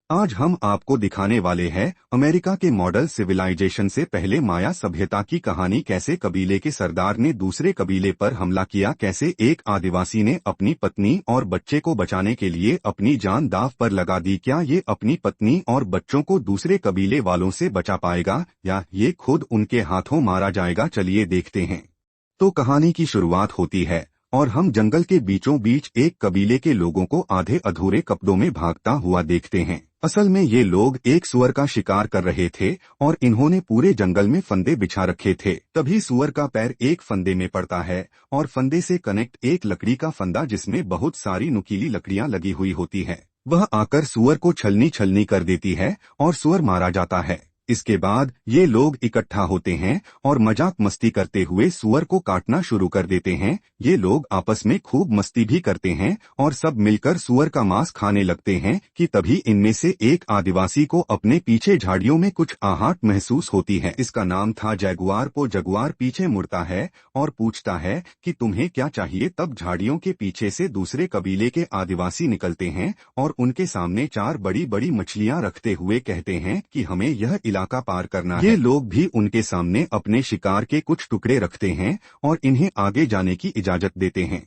आज हम आपको दिखाने वाले हैं अमेरिका के मॉडल सिविलाइजेशन से पहले माया सभ्यता की कहानी। कैसे कबीले के सरदार ने दूसरे कबीले पर हमला किया, कैसे एक आदिवासी ने अपनी पत्नी और बच्चे को बचाने के लिए अपनी जान दांव पर लगा दी। क्या ये अपनी पत्नी और बच्चों को दूसरे कबीले वालों से बचा पाएगा या ये खुद उनके हाथों मारा जाएगा? चलिए देखते हैं। तो कहानी की शुरुआत होती है और हम जंगल के बीचों बीच एक कबीले के लोगों को आधे अधूरे कपड़ों में भागता हुआ देखते हैं। असल में ये लोग एक सुअर का शिकार कर रहे थे और इन्होंने पूरे जंगल में फंदे बिछा रखे थे। तभी सुअर का पैर एक फंदे में पड़ता है और फंदे से कनेक्ट एक लकड़ी का फंदा जिसमें बहुत सारी नुकीली लकड़ियां लगी हुई होती है। वह आकर सुअर को छलनी छलनी कर देती है और सुअर मारा जाता है। इसके बाद ये लोग इकट्ठा होते हैं और मजाक मस्ती करते हुए सुअर को काटना शुरू कर देते हैं। ये लोग आपस में खूब मस्ती भी करते हैं और सब मिलकर सुअर का मांस खाने लगते हैं कि तभी इनमें से एक आदिवासी को अपने पीछे झाड़ियों में कुछ आहट महसूस होती है। इसका नाम था जगुआर पो। जगुआर पीछे मुड़ता है और पूछता है कि तुम्हें क्या चाहिए। तब झाड़ियों के पीछे से दूसरे कबीले के आदिवासी निकलते हैं और उनके सामने चार बड़ी बड़ी मछलियां रखते हुए कहते हैं कि हमें यह इलाका पार करना है। ये लोग भी उनके सामने अपने शिकार के कुछ टुकड़े रखते हैं और इन्हें आगे जाने की इजाजत देते हैं।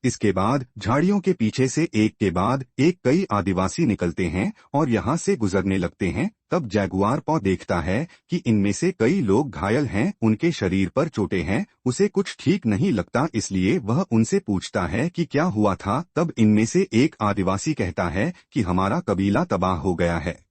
इसके बाद झाड़ियों के पीछे से एक के बाद एक कई आदिवासी निकलते हैं और यहाँ से गुजरने लगते हैं। तब जैगुआर पौ देखता है कि इनमें से कई लोग घायल हैं, उनके शरीर पर चोटें हैं। उसे कुछ ठीक नहीं लगता, इसलिए वह उनसे पूछता है कि क्या हुआ था। तब इनमें से एक आदिवासी कहता है कि हमारा कबीला तबाह हो गया है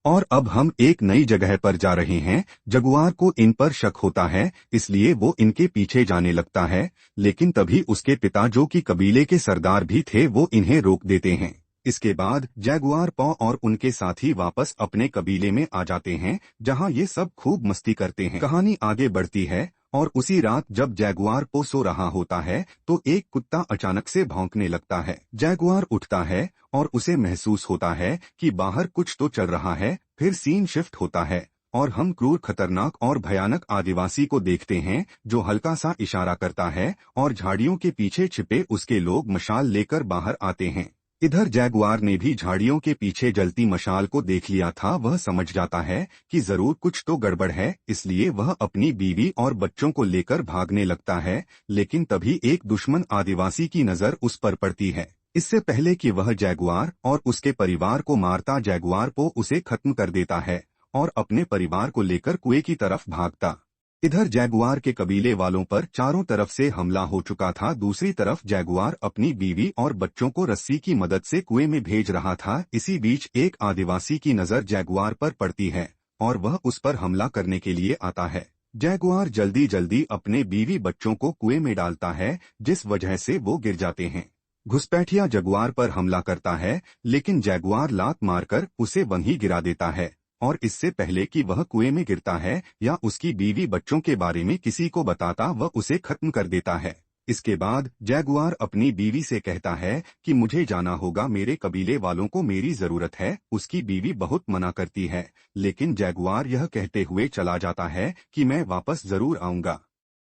और अब हम एक नई जगह पर जा रहे हैं। जगुआर को इन पर शक होता है, इसलिए वो इनके पीछे जाने लगता है। लेकिन तभी उसके पिता, जो कि कबीले के सरदार भी थे, वो इन्हें रोक देते हैं। इसके बाद जैगुआर पौ और उनके साथी वापस अपने कबीले में आ जाते हैं, जहां ये सब खूब मस्ती करते हैं। कहानी आगे बढ़ती है और उसी रात जब जैगुआर पो सो रहा होता है तो एक कुत्ता अचानक से भौंकने लगता है। जैगुआर उठता है और उसे महसूस होता है कि बाहर कुछ तो चल रहा है। फिर सीन शिफ्ट होता है और हम क्रूर, खतरनाक और भयानक आदिवासी को देखते हैं जो हल्का सा इशारा करता है और झाड़ियों के पीछे छिपे उसके लोग मशाल लेकर बाहर आते हैं। इधर जैगुआर ने भी झाड़ियों के पीछे जलती मशाल को देख लिया था। वह समझ जाता है कि जरूर कुछ तो गड़बड़ है, इसलिए वह अपनी बीवी और बच्चों को लेकर भागने लगता है। लेकिन तभी एक दुश्मन आदिवासी की नजर उस पर पड़ती है। इससे पहले कि वह जैगुआर और उसके परिवार को मारता, जैगुआर पो उसे खत्म कर देता है और अपने परिवार को लेकर कुएं की तरफ भागता। इधर जैगुआर के कबीले वालों पर चारों तरफ से हमला हो चुका था। दूसरी तरफ जैगुआर अपनी बीवी और बच्चों को रस्सी की मदद से कुएं में भेज रहा था। इसी बीच एक आदिवासी की नजर जैगुआर पर पड़ती है और वह उस पर हमला करने के लिए आता है। जैगुआर जल्दी जल्दी अपने बीवी बच्चों को कुएं में डालता है, जिस वजह से वो गिर जाते हैं। घुसपैठिया जगुआर पर हमला करता है, लेकिन जैगुआर लात मारकर उसे वहीं गिरा देता है और इससे पहले कि वह कुएं में गिरता है या उसकी बीवी बच्चों के बारे में किसी को बताता, वह उसे खत्म कर देता है। इसके बाद जैगुआर अपनी बीवी से कहता है कि मुझे जाना होगा, मेरे कबीले वालों को मेरी जरूरत है। उसकी बीवी बहुत मना करती है, लेकिन जैगुआर यह कहते हुए चला जाता है कि मैं वापस जरूर आऊंगा।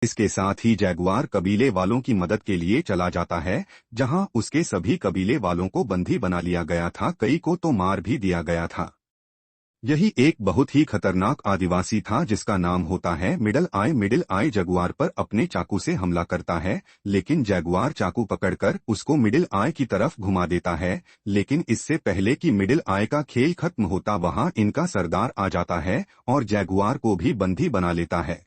इसके साथ ही जैगुआर कबीले वालों की मदद के लिए चला जाता है, जहां उसके सभी कबीले वालों को बंदी बना लिया गया था, कई को तो मार भी दिया गया था। यही एक बहुत ही खतरनाक आदिवासी था जिसका नाम होता है मिडल आई। मिडिल आई जगुआर पर अपने चाकू से हमला करता है, लेकिन जगुआर चाकू पकड़कर उसको मिडिल आई की तरफ घुमा देता है। लेकिन इससे पहले कि मिडिल आई का खेल खत्म होता, वहां इनका सरदार आ जाता है और जगुआर को भी बंदी बना लेता है।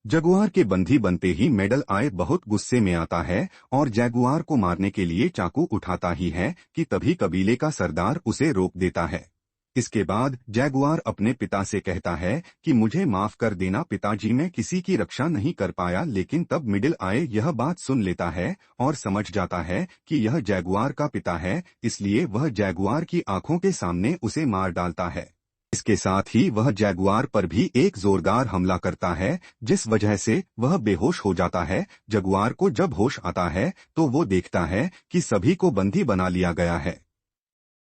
जगुआर के बंदी बनते ही मिडल आई बहुत गुस्से में आता है और जगुआर को मारने के लिए चाकू उठाता ही है कि तभी कबीले का सरदार उसे रोक देता है। इसके बाद जैगुआर अपने पिता से कहता है कि मुझे माफ कर देना पिताजी, मैं किसी की रक्षा नहीं कर पाया। लेकिन तब मिडिल आई यह बात सुन लेता है और समझ जाता है कि यह जैगुआर का पिता है, इसलिए वह जैगुआर की आंखों के सामने उसे मार डालता है। इसके साथ ही वह जैगुआर पर भी एक जोरदार हमला करता है, जिस वजह से वह बेहोश हो जाता है। जगुआर को जब होश आता है तो वो देखता है कि सभी को बंदी बना लिया गया है।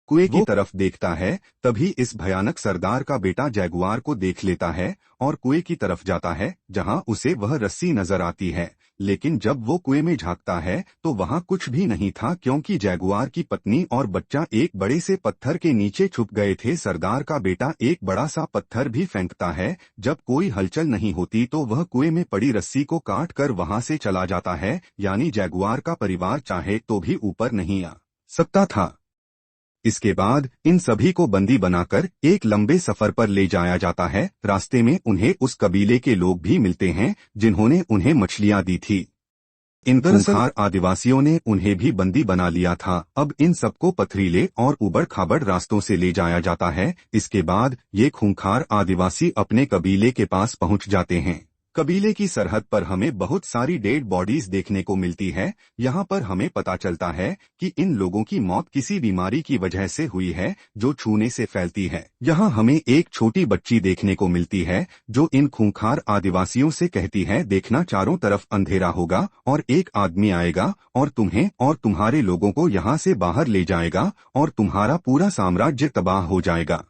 कुएं की तरफ देखता है, तभी इस भयानक सरदार का बेटा जैगुआर को देख लेता है और कुएं की तरफ जाता है, जहां उसे वह रस्सी नजर आती है। लेकिन जब वो कुएं में झांकता है तो वहां कुछ भी नहीं था, क्योंकि जैगुआर की पत्नी और बच्चा एक बड़े से पत्थर के नीचे छुप गए थे। सरदार का बेटा एक बड़ा सा पत्थर भी फेंकता है। जब कोई हलचल नहीं होती तो वह कुएं में पड़ी रस्सी को काट कर वहां से चला जाता है, यानी जैगुआर का परिवार चाहे तो भी ऊपर नहीं आ सकता था। इसके बाद इन सभी को बंदी बनाकर एक लंबे सफर पर ले जाया जाता है। रास्ते में उन्हें उस कबीले के लोग भी मिलते हैं जिन्होंने उन्हें मछलियां दी थी। इन खूंखार आदिवासियों ने उन्हें भी बंदी बना लिया था। अब इन सबको पथरीले और उबड़ खाबड़ रास्तों से ले जाया जाता है। इसके बाद ये खूंखार आदिवासी अपने कबीले के पास पहुंच जाते हैं। कबीले की सरहद पर हमें बहुत सारी डेड बॉडीज देखने को मिलती है। यहाँ पर हमें पता चलता है कि इन लोगों की मौत किसी बीमारी की वजह से हुई है जो छूने से फैलती है। यहाँ हमें एक छोटी बच्ची देखने को मिलती है जो इन खूंखार आदिवासियों से कहती है, देखना चारों तरफ अंधेरा होगा और एक आदमी आएगा और तुम्हें और तुम्हारे लोगों को यहाँ से बाहर ले जाएगा और तुम्हारा पूरा साम्राज्य तबाह हो जाएगा।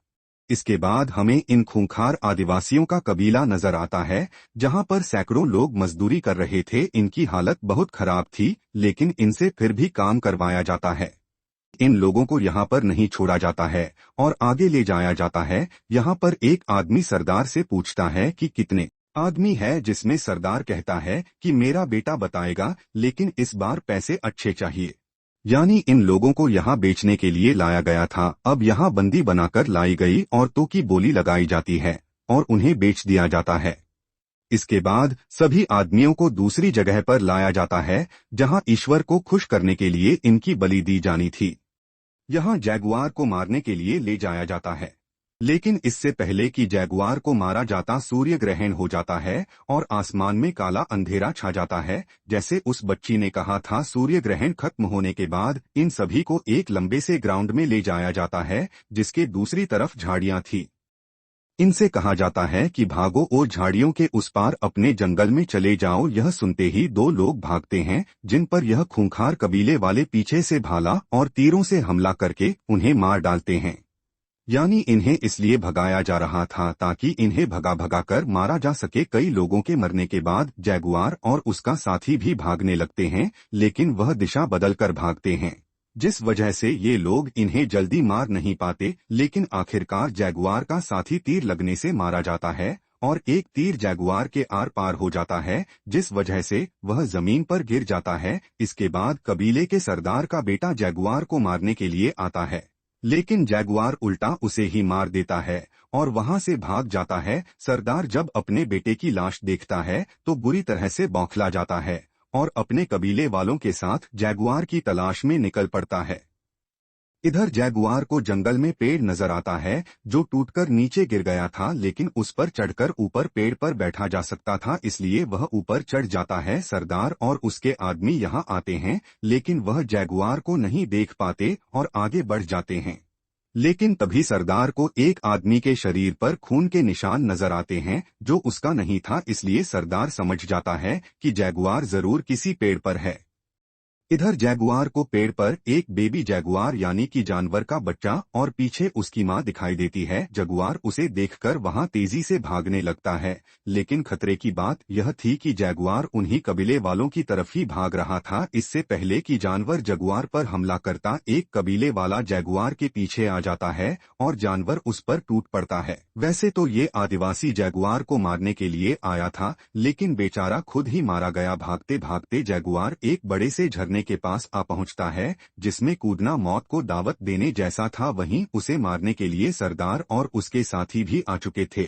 इसके बाद हमें इन खूंखार आदिवासियों का कबीला नजर आता है, जहां पर सैकड़ों लोग मजदूरी कर रहे थे। इनकी हालत बहुत खराब थी, लेकिन इनसे फिर भी काम करवाया जाता है। इन लोगों को यहाँ पर नहीं छोड़ा जाता है और आगे ले जाया जाता है। यहाँ पर एक आदमी सरदार से पूछता है कि कितने आदमी है, जिसमें सरदार कहता है कि मेरा बेटा बताएगा, लेकिन इस बार पैसे अच्छे चाहिए। यानी इन लोगों को यहाँ बेचने के लिए लाया गया था। अब यहाँ बंदी बनाकर लाई गई औरतों की बोली लगाई जाती है और उन्हें बेच दिया जाता है। इसके बाद सभी आदमियों को दूसरी जगह पर लाया जाता है जहाँ ईश्वर को खुश करने के लिए इनकी बलि दी जानी थी। यहाँ जैगुआर को मारने के लिए ले जाया जाता है, लेकिन इससे पहले कि जैगुआर को मारा जाता सूर्य ग्रहण हो जाता है और आसमान में काला अंधेरा छा जाता है। जैसे उस बच्ची ने कहा था, सूर्य ग्रहण खत्म होने के बाद इन सभी को एक लंबे से ग्राउंड में ले जाया जाता है जिसके दूसरी तरफ झाड़ियां थी। इनसे कहा जाता है कि भागो और झाड़ियों के उस पार अपने जंगल में चले जाओ। यह सुनते ही दो लोग भागते हैं, जिन पर यह खूंखार कबीले वाले पीछे से भाला और तीरों से हमला करके उन्हें मार डालते हैं। यानी इन्हें इसलिए भगाया जा रहा था ताकि इन्हें भगा भगा कर मारा जा सके। कई लोगों के मरने के बाद जैगुआर और उसका साथी भी भागने लगते हैं, लेकिन वह दिशा बदलकर भागते हैं, जिस वजह से ये लोग इन्हें जल्दी मार नहीं पाते। लेकिन आखिरकार जैगुआर का साथी तीर लगने से मारा जाता है और एक तीर जैगुआर के आर पार हो जाता है, जिस वजह से वह जमीन पर गिर जाता है। इसके बाद कबीले के सरदार का बेटा जैगुआर को मारने के लिए आता है, लेकिन जैगुआर उल्टा उसे ही मार देता है और वहां से भाग जाता है। सरदार जब अपने बेटे की लाश देखता है तो बुरी तरह से बौखला जाता है और अपने कबीले वालों के साथ जैगुआर की तलाश में निकल पड़ता है। इधर जैगुआर को जंगल में पेड़ नजर आता है जो टूटकर नीचे गिर गया था, लेकिन उस पर चढ़कर ऊपर पेड़ पर बैठा जा सकता था, इसलिए वह ऊपर चढ़ जाता है। सरदार और उसके आदमी यहाँ आते हैं, लेकिन वह जैगुआर को नहीं देख पाते और आगे बढ़ जाते हैं। लेकिन तभी सरदार को एक आदमी के शरीर पर खून के निशान नजर आते हैं जो उसका नहीं था, इसलिए सरदार समझ जाता है कि जैगुआर जरूर किसी पेड़ पर है। इधर जैगुआर को पेड़ पर एक बेबी जैगुआर यानी कि जानवर का बच्चा और पीछे उसकी मां दिखाई देती है। जैगुआर उसे देखकर वहां तेजी से भागने लगता है, लेकिन खतरे की बात यह थी कि जैगुआर उन्हीं कबीले वालों की तरफ ही भाग रहा था। इससे पहले कि जानवर जैगुआर पर हमला करता, एक कबीले वाला जैगुआर के पीछे आ जाता है और जानवर उस पर टूट पड़ता है। वैसे तो ये आदिवासी जैगुआर को मारने के लिए आया था, लेकिन बेचारा खुद ही मारा गया। भागते भागते जैगुआर एक बड़े से झरने के पास आ पहुंचता है, जिसमें कूदना मौत को दावत देने जैसा था। वहीं उसे मारने के लिए सरदार और उसके साथी भी आ चुके थे।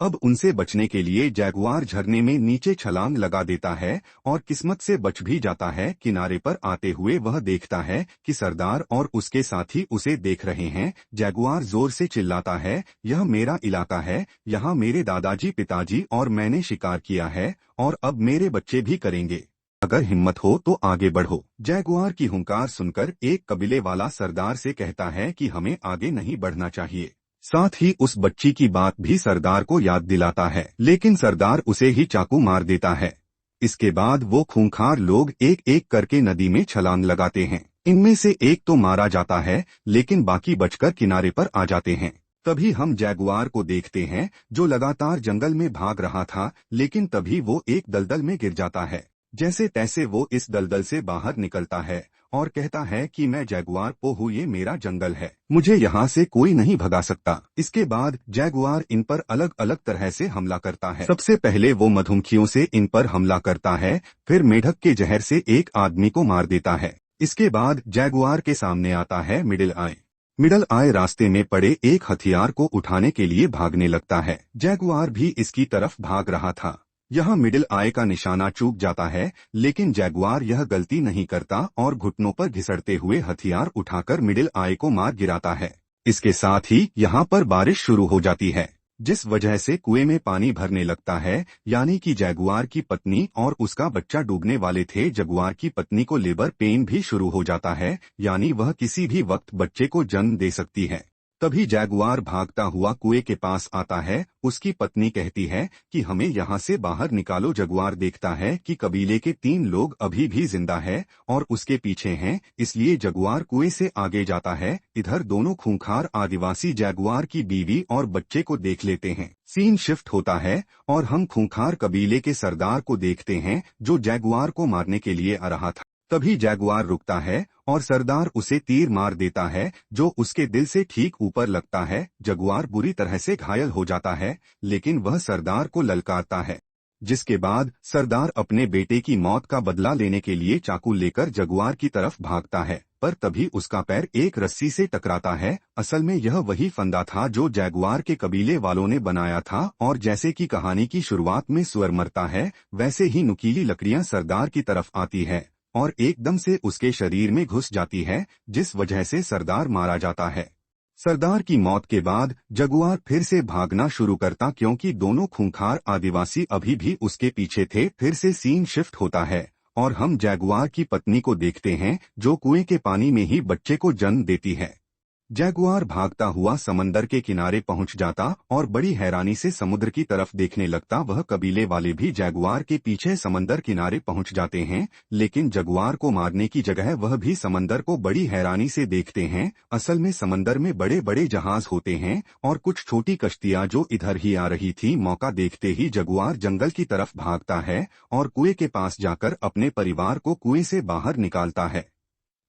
अब उनसे बचने के लिए जैगुआर झरने में नीचे छलांग लगा देता है और किस्मत से बच भी जाता है। किनारे पर आते हुए वह देखता है कि सरदार और उसके साथी उसे देख रहे हैं। जैगुआर जोर से चिल्लाता है, यह मेरा इलाका है, यहाँ मेरे दादाजी, पिताजी और मैंने शिकार किया है और अब मेरे बच्चे भी करेंगे। अगर हिम्मत हो तो आगे बढ़ो। जैगुआर की हुंकार सुनकर एक कबीले वाला सरदार से कहता है कि हमें आगे नहीं बढ़ना चाहिए। साथ ही उस बच्ची की बात भी सरदार को याद दिलाता है, लेकिन सरदार उसे ही चाकू मार देता है। इसके बाद वो खूंखार लोग एक एक करके नदी में छलांग लगाते हैं। इनमें से एक तो मारा जाता है, लेकिन बाकी बचकर किनारे पर आ जाते हैं। तभी हम जैगुआर को देखते हैं, जो लगातार जंगल में भाग रहा था, लेकिन तभी वो एक दलदल में गिर जाता है। जैसे तैसे वो इस दलदल से बाहर निकलता है और कहता है कि मैं जैगुआर पो हूँ, ये मेरा जंगल है, मुझे यहाँ से कोई नहीं भगा सकता। इसके बाद जैगुआर इन पर अलग अलग तरह से हमला करता है। सबसे पहले वो मधुमक्खियों से इन पर हमला करता है, फिर मेढक के जहर से एक आदमी को मार देता है। इसके बाद जैगुआर के सामने आता है मिडिल आई। मिडल आई रास्ते में पड़े एक हथियार को उठाने के लिए भागने लगता है। जैगुआर भी इसकी तरफ भाग रहा था। यह मिडिल आई का निशाना चूक जाता है, लेकिन जैगुआर यह गलती नहीं करता और घुटनों पर घिसड़ते हुए हथियार उठाकर मिडिल आई को मार गिराता है। इसके साथ ही यहाँ पर बारिश शुरू हो जाती है, जिस वजह से कुएं में पानी भरने लगता है, यानी कि जैगुआर की पत्नी और उसका बच्चा डूबने वाले थे। जगुआर की पत्नी को लेबर पेन भी शुरू हो जाता है, यानी वह किसी भी वक्त बच्चे को जन्म दे सकती है। तभी जैगुआर भागता हुआ कुएं के पास आता है। उसकी पत्नी कहती है कि हमें यहाँ से बाहर निकालो। जगुआर देखता है कि कबीले के 3 लोग अभी भी जिंदा है और उसके पीछे हैं, इसलिए जगुआर कुएं से आगे जाता है। इधर दोनों खूंखार आदिवासी जैगुआर की बीवी और बच्चे को देख लेते हैं। सीन शिफ्ट होता है और हम खूंखार कबीले के सरदार को देखते हैं, जो जैगुआर को मारने के लिए आ रहा था। तभी जैगुआर रुकता है और सरदार उसे तीर मार देता है, जो उसके दिल से ठीक ऊपर लगता है। जगुआर बुरी तरह से घायल हो जाता है, लेकिन वह सरदार को ललकारता है, जिसके बाद सरदार अपने बेटे की मौत का बदला लेने के लिए चाकू लेकर जगुआर की तरफ भागता है। पर तभी उसका पैर एक रस्सी से टकराता है। असल में यह वही फंदा था जो जैगुआर के कबीले वालों ने बनाया था, और जैसे कि कहानी की शुरुआत में सुअर मरता है, वैसे ही नुकीली लकड़ियां सरदार की तरफ आती है और एकदम से उसके शरीर में घुस जाती है, जिस वजह से सरदार मारा जाता है। सरदार की मौत के बाद जगुआर फिर से भागना शुरू करता, क्योंकि दोनों खूंखार आदिवासी अभी भी उसके पीछे थे। फिर से सीन शिफ्ट होता है और हम जैगुआर की पत्नी को देखते हैं, जो कुएं के पानी में ही बच्चे को जन्म देती है। जैगुआर भागता हुआ समंदर के किनारे पहुंच जाता और बड़ी हैरानी से समुद्र की तरफ देखने लगता। वह कबीले वाले भी जैगुआर के पीछे समंदर किनारे पहुंच जाते हैं, लेकिन जगुआर को मारने की जगह वह भी समंदर को बड़ी हैरानी से देखते हैं। असल में समंदर में बड़े बड़े जहाज होते हैं और कुछ छोटी कश्तियां जो इधर ही आ रही थी। मौका देखते ही जगुआर जंगल की तरफ भागता है और कुएं के पास जाकर अपने परिवार को कुएं से बाहर निकालता है।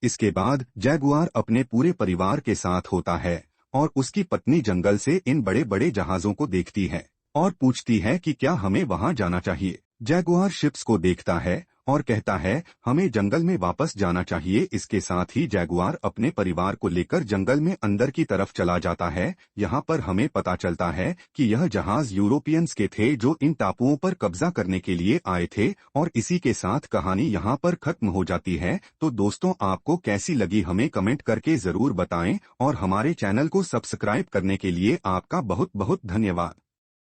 इसके बाद जैगुआर अपने पूरे परिवार के साथ होता है और उसकी पत्नी जंगल से इन बड़े बड़े जहाजों को देखती है और पूछती है कि क्या हमें वहां जाना चाहिए। जैगुआर शिप्स को देखता है और कहता है हमें जंगल में वापस जाना चाहिए। इसके साथ ही जैगुआर अपने परिवार को लेकर जंगल में अंदर की तरफ चला जाता है। यहाँ पर हमें पता चलता है कि यह जहाज यूरोपियंस के थे, जो इन टापुओं पर कब्जा करने के लिए आए थे। और इसी के साथ कहानी यहाँ पर खत्म हो जाती है। तो दोस्तों, आपको कैसी लगी हमें कमेंट करके जरूर बताएं और हमारे चैनल को सब्सक्राइब करने के लिए आपका बहुत बहुत धन्यवाद।